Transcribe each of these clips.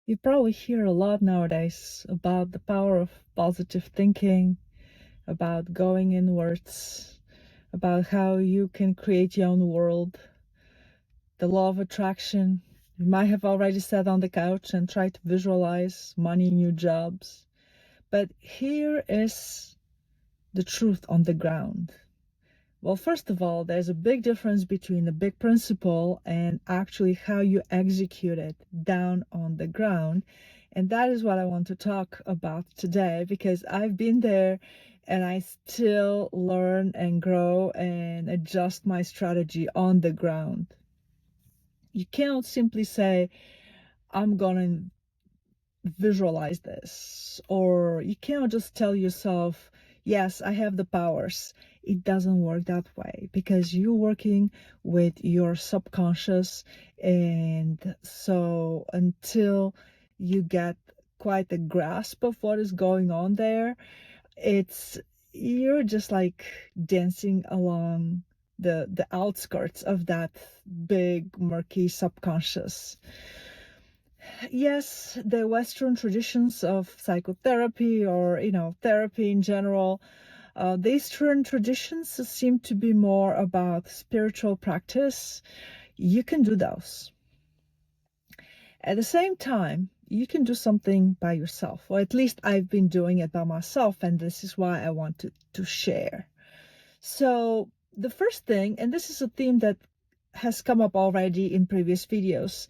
You probably hear a lot nowadays about the power of positive thinking, about going inwards, about how you can create your own world, the law of attraction. You might have already sat on the couch and tried to visualize money, new jobs. But here is the truth on the ground. Well, first of all, there's a big difference between the big principle and actually how you execute it down on the ground. And that is what I want to talk about today, because I've been there and I still learn and grow and adjust my strategy on the ground. You cannot simply say, I'm going to visualize this, or you cannot just tell yourself, yes, I have the powers. It doesn't work that way, because you're working with your subconscious, and so until you get quite a grasp of what is going on there, it's you're just like dancing along the outskirts of that big murky subconscious. Yes, the Western traditions of psychotherapy, or therapy in general, the Eastern traditions seem to be more about spiritual practice. You can do those. At the same time, you can do something by yourself, or at least I've been doing it by myself, and this is why I wanted to share. So the first thing, and this is a theme that has come up already in previous videos,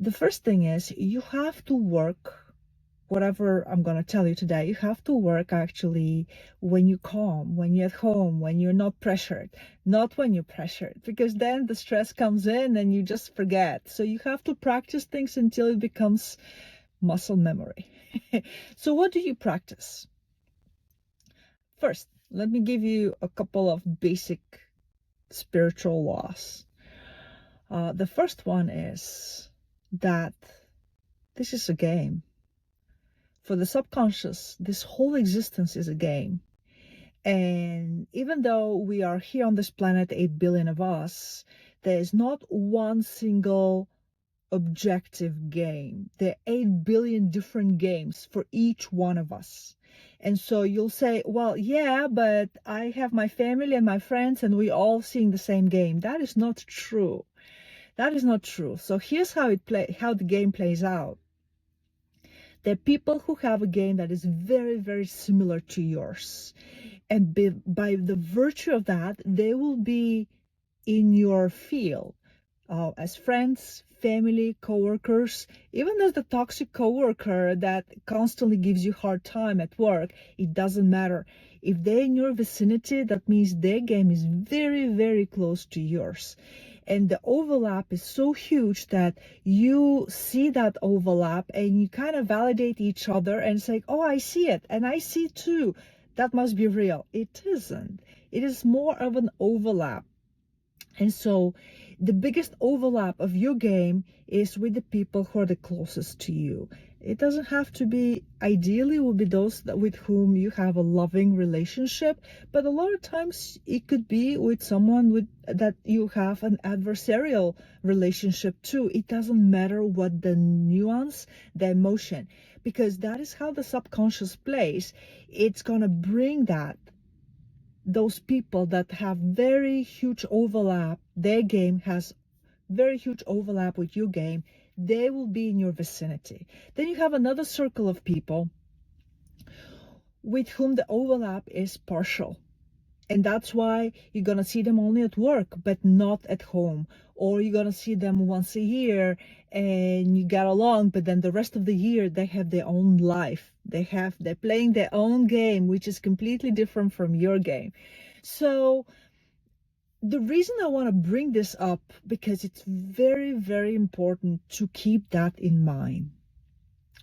the first thing is you have to work, whatever I'm going to tell you today, you have to work actually when you're calm, when you're at home, when you're not pressured, not when you're pressured, because then the stress comes in and you just forget. So you have to practice things until it becomes muscle memory. So what do you practice? First, let me give you a couple of basic spiritual laws. The first one is that this is a game. For the subconscious, this whole existence is a game. And even though we are here on this planet, 8 billion of us, there is not one single objective game. There are 8 billion different games for each one of us. And so you'll say, well, yeah, but I have my family and my friends and we all seeing the same game. That is not true. That is not true. So here's how the game plays out. There are people who have a game that is very, very similar to yours. And by the virtue of that, they will be in your field as friends, family, coworkers. Even as the toxic coworker that constantly gives you a hard time at work, it doesn't matter. If they're in your vicinity, that means their game is very, very close to yours. And the overlap is so huge that you see that overlap and you kind of validate each other and say, oh, I see it and I see it too. That must be real. It isn't. It is more of an overlap. And so the biggest overlap of your game is with the people who are the closest to you. It doesn't have to be, ideally will be those with whom you have a loving relationship, but a lot of times it could be with someone that you have an adversarial relationship too. It doesn't matter what the nuance, the emotion, because that is how the subconscious plays. It's going to bring those people that have very huge overlap, their game has very huge overlap with your game, they will be in your vicinity. Then you have another circle of people with whom the overlap is partial. And that's why you're going to see them only at work, but not at home. Or you're going to see them once a year and you get along, but then the rest of the year they have their own life. They're playing their own game, which is completely different from your game. So the reason I want to bring this up, because it's very, very important to keep that in mind.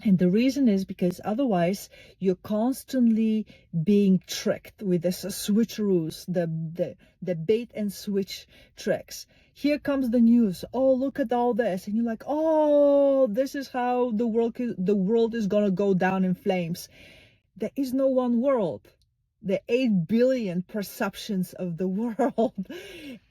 And the reason is because otherwise you're constantly being tricked with this switcheroos, the bait and switch tricks. Here comes the news. Oh, look at all this. And you're like, oh, this is how the world is going to go down in flames. There is no one world. There are 8 billion perceptions of the world.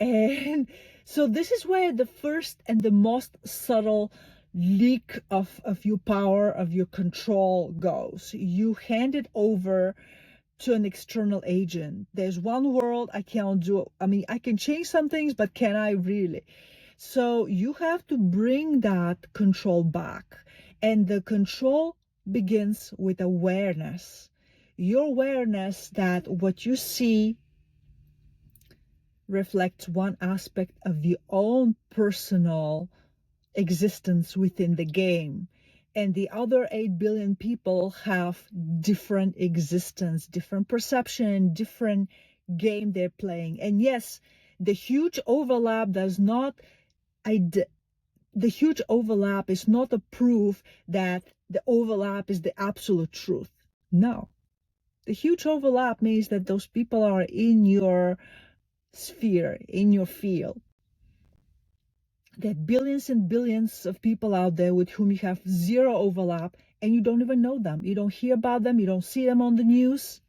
And so this is where the first and the most subtle leak of your power, of your control goes. You hand it over to an external agent. There's one world I can't do. I mean, I can change some things, but can I really? So you have to bring that control back. And the control begins with awareness. Your awareness that what you see reflects one aspect of your own personal existence within the game, and the other 8 billion people have different existence, different perception, different game they're playing. And yes, the huge overlap does not the huge overlap is not a proof that the overlap is the absolute truth. No, the huge overlap means that those people are in your sphere, in your field. There are billions and billions of people out there with whom you have zero overlap, and you don't even know them. You don't hear about them. You don't see them on the news.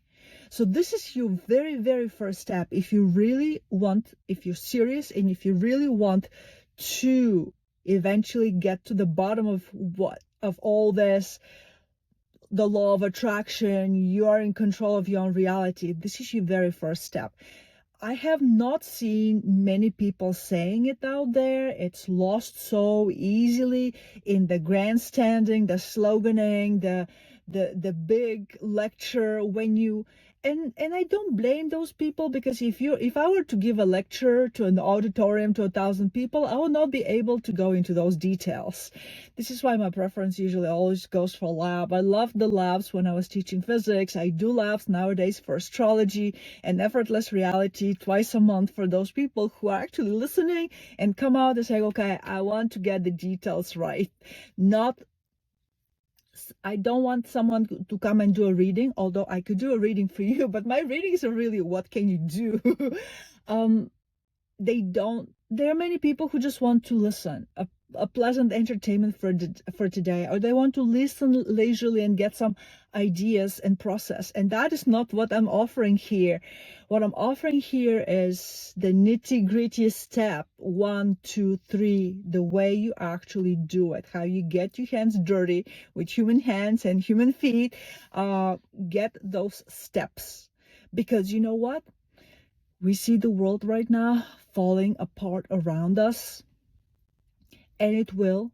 So this is your very, very first step. If you really want, if you're serious, and if you really want to eventually get to the bottom of all this, the law of attraction, you are in control of your own reality. This is your very first step. I have not seen many people saying it out there. It's lost so easily in the grandstanding, the sloganing, the big lecture when you and I don't blame those people, because if I were to give a lecture to an auditorium to 1,000 people, I would not be able to go into those details. This is why my preference usually always goes for lab. I loved the labs when I was teaching physics. I do labs nowadays for astrology and effortless reality twice a month for those people who are actually listening and come out and say, okay, I want to get the details right. I don't want someone to come and do a reading, although I could do a reading for you, but my readings are really, what can you do? There are many people who just want to listen, a pleasant entertainment for today, or they want to listen leisurely and get some ideas and process. And that is not what I'm offering here. What I'm offering here is the nitty-gritty step 1, 2, 3, the way you actually do it, how you get your hands dirty with human hands and human feet, get those steps. Because you know what? We see the world right now falling apart around us, and it will.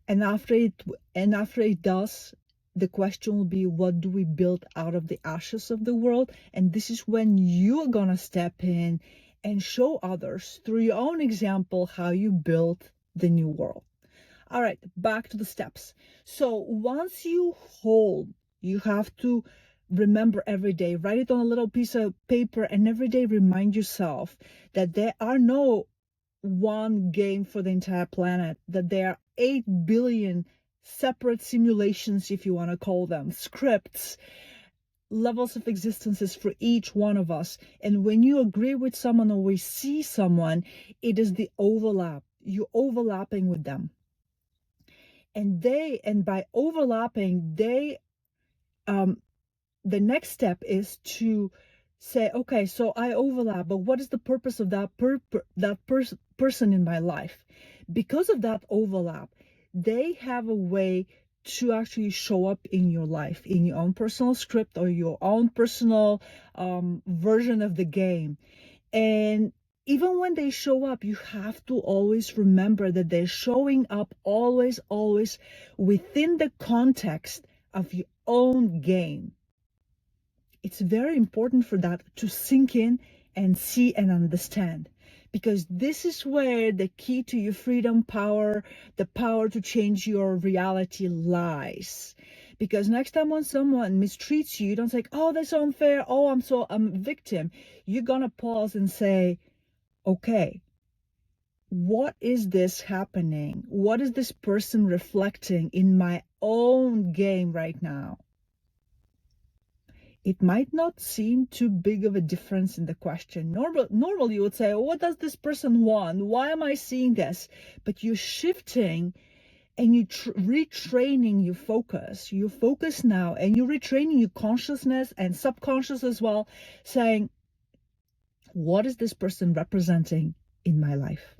And after it does, the question will be, what do we build out of the ashes of the world? And this is when you're gonna step in and show others through your own example how you build the new world. All right, back to the steps. So once you hold, you have to remember every day, write it on a little piece of paper, and every day remind yourself that there are no one game for the entire planet, that there are 8 billion separate simulations, if you want to call them, scripts, levels of existences for each one of us. And when you agree with someone or we see someone, it is the overlap. You're overlapping with them. And by overlapping, the next step is to say, okay, so I overlap, but what is the purpose of that person in my life? Because of that overlap, they have a way to actually show up in your life, in your own personal script or your own personal version of the game. And even when they show up, you have to always remember that they're showing up always within the context of your own game. It's very important for that to sink in and see and understand, because this is where the key to your freedom, power, the power to change your reality lies. Because next time when someone mistreats you, you don't say, oh, that's so unfair, oh, I'm a victim. You're gonna pause and say, okay, what is this happening? What is this person reflecting in my own game right now? It might not seem too big of a difference in the question. Normally you would say, oh, what does this person want? Why am I seeing this? But you're shifting and you're retraining your focus. You focus now and you're retraining your consciousness and subconscious as well, saying, what is this person representing in my life?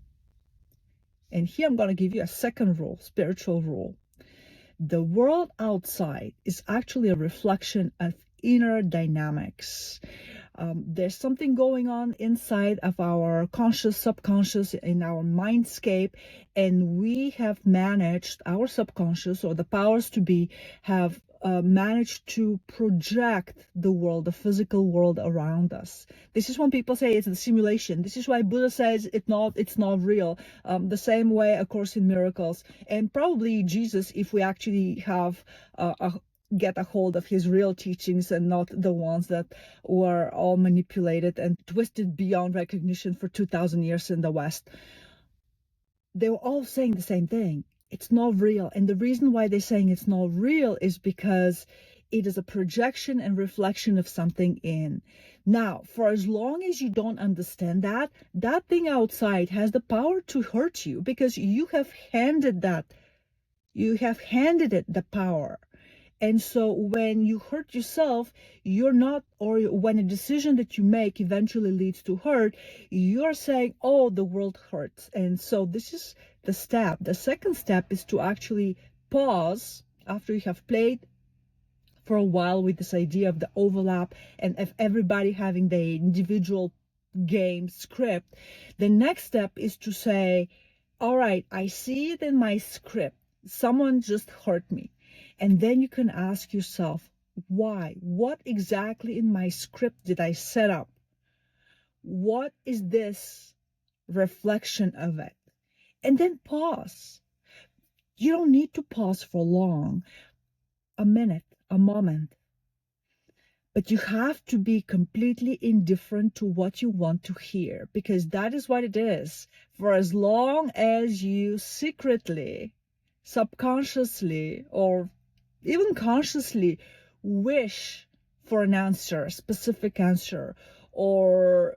And here I'm going to give you a second rule, spiritual rule. The world outside is actually a reflection of inner dynamics. There's something going on inside of our conscious, subconscious, in our mindscape, and we have managed, our subconscious or the powers to be have managed to project the world, the physical world around us. This is when people say it's a simulation. This is why Buddha says it's not real. The same way, of course, in miracles, and probably Jesus, if we actually have get a hold of his real teachings and not the ones that were all manipulated and twisted beyond recognition for 2,000 years in the West. They were all saying the same thing. It's not real. And the reason why they're saying it's not real is because it is a projection and reflection of something in. Now, for as long as you don't understand that, that thing outside has the power to hurt you because you have handed it the power. And so when you hurt yourself, you're not, or when a decision that you make eventually leads to hurt, you're saying, oh, the world hurts. And so this is the step. The second step is to actually pause after you have played for a while with this idea of the overlap and of everybody having their individual game script. The next step is to say, all right, I see it in my script. Someone just hurt me. And then you can ask yourself, why? What exactly in my script did I set up? What is this reflection of it? And then pause. You don't need to pause for long, a minute, a moment. But you have to be completely indifferent to what you want to hear, because that is what it is. For as long as you secretly, subconsciously, or even consciously wish for an answer, a specific answer, or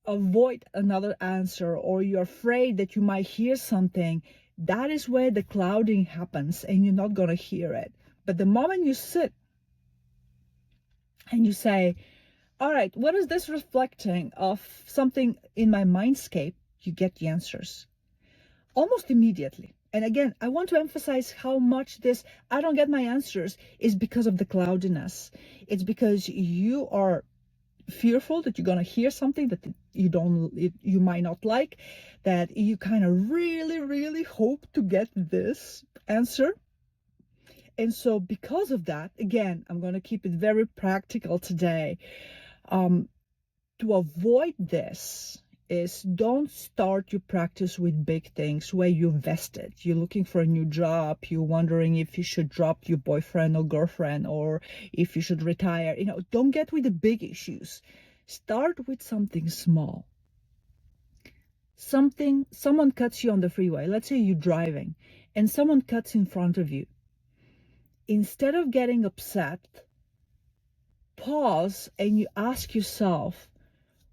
avoid another answer, or you're afraid that you might hear something, that is where the clouding happens and you're not going to hear it. But the moment you sit and you say, all right, what is this reflecting of something in my mindscape? You get the answers almost immediately. And again, I want to emphasize how much this I don't get my answers is because of the cloudiness. It's because you are fearful that you're going to hear something that you might not like, that you kind of really hope to get this answer. And so because of that, again, I'm going to keep it very practical today. To avoid this is don't start your practice with big things where you're vested. You're looking for a new job. You're wondering if you should drop your boyfriend or girlfriend or if you should retire. Don't get with the big issues. Start with something small. Someone cuts you on the freeway. Let's say you're driving and someone cuts in front of you. Instead of getting upset, pause and you ask yourself,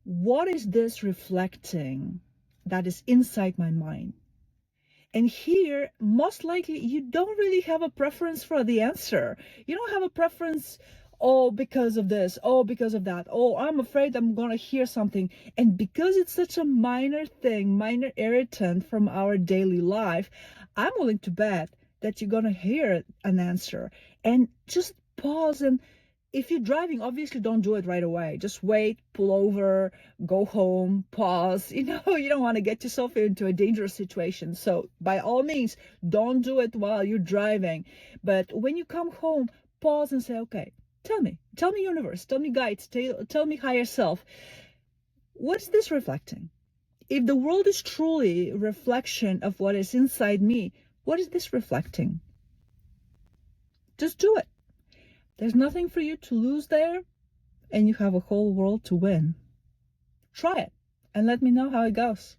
what is this reflecting that is inside my mind? And here, most likely, you don't really have a preference for the answer. You don't have a preference, oh, because of this, oh, because of that, oh, I'm afraid I'm going to hear something. And because it's such a minor thing, minor irritant from our daily life, I'm willing to bet that you're going to hear an answer. And just pause, and if you're driving, obviously don't do it right away. Just wait, pull over, go home, pause. You don't want to get yourself into a dangerous situation. So by all means, don't do it while you're driving. But when you come home, pause and say, okay, tell me universe, tell me guides, tell me higher self. What's this reflecting? If the world is truly a reflection of what is inside me, what is this reflecting? Just do it. There's nothing for you to lose there, and you have a whole world to win. Try it and let me know how it goes.